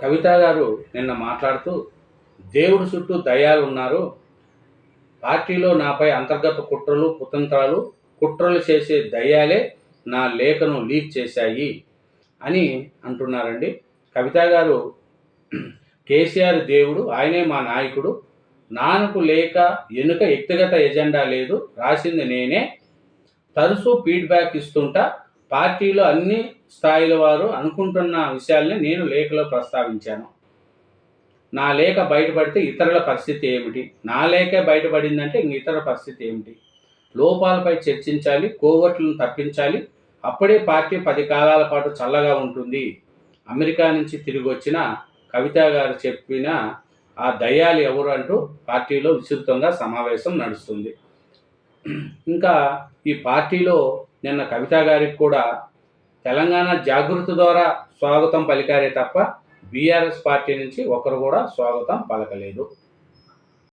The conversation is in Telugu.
కవిత గారు నిన్న మాట్లాడుతూ దేవుడి చుట్టూ దయ్యాలు ఉన్నారు, పార్టీలో నాపై అంతర్గత కుట్రలు కుతంత్రాలు కుట్రలు చేసే దయ్యాలే నా లేఖను లీక్ చేశాయి అని అంటున్నారండి. కవిత గారు కేసీఆర్ దేవుడు, ఆయనే మా నాయకుడు, నాన్నకు లేక ఎనుక వ్యక్తిగత ఎజెండా లేదు, రాసింది నేనే, తరచూ ఫీడ్బ్యాక్ ఇస్తుంటా, పార్టీలో అన్ని స్థాయిల వారు అనుకుంటున్న విషయాల్ని నేను లేఖలో ప్రస్తావించాను. నా లేఖ బయటపడితే ఇతరుల పరిస్థితి ఏమిటి? నా లేఖే బయటపడిందంటే ఇంక ఇతరుల పరిస్థితి ఏమిటి? లోపాలపై చర్చించాలి, కోవట్లను తప్పించాలి, అప్పుడే పార్టీ 10 కాలాల పాటు చల్లగా ఉంటుంది. అమెరికా నుంచి తిరిగి వచ్చిన కవిత గారు చెప్పిన ఆ దయ్యాలు ఎవరు అంటూ పార్టీలో విస్తృతంగా సమావేశం నడుస్తుంది. ఇంకా ఈ పార్టీలో నిన్న కవిత గారికి కూడా తెలంగాణ జాగృతి ద్వారా స్వాగతం పలికారే తప్ప బీఆర్ఎస్ పార్టీ నుంచి ఒకరు కూడా స్వాగతం పలకలేదు.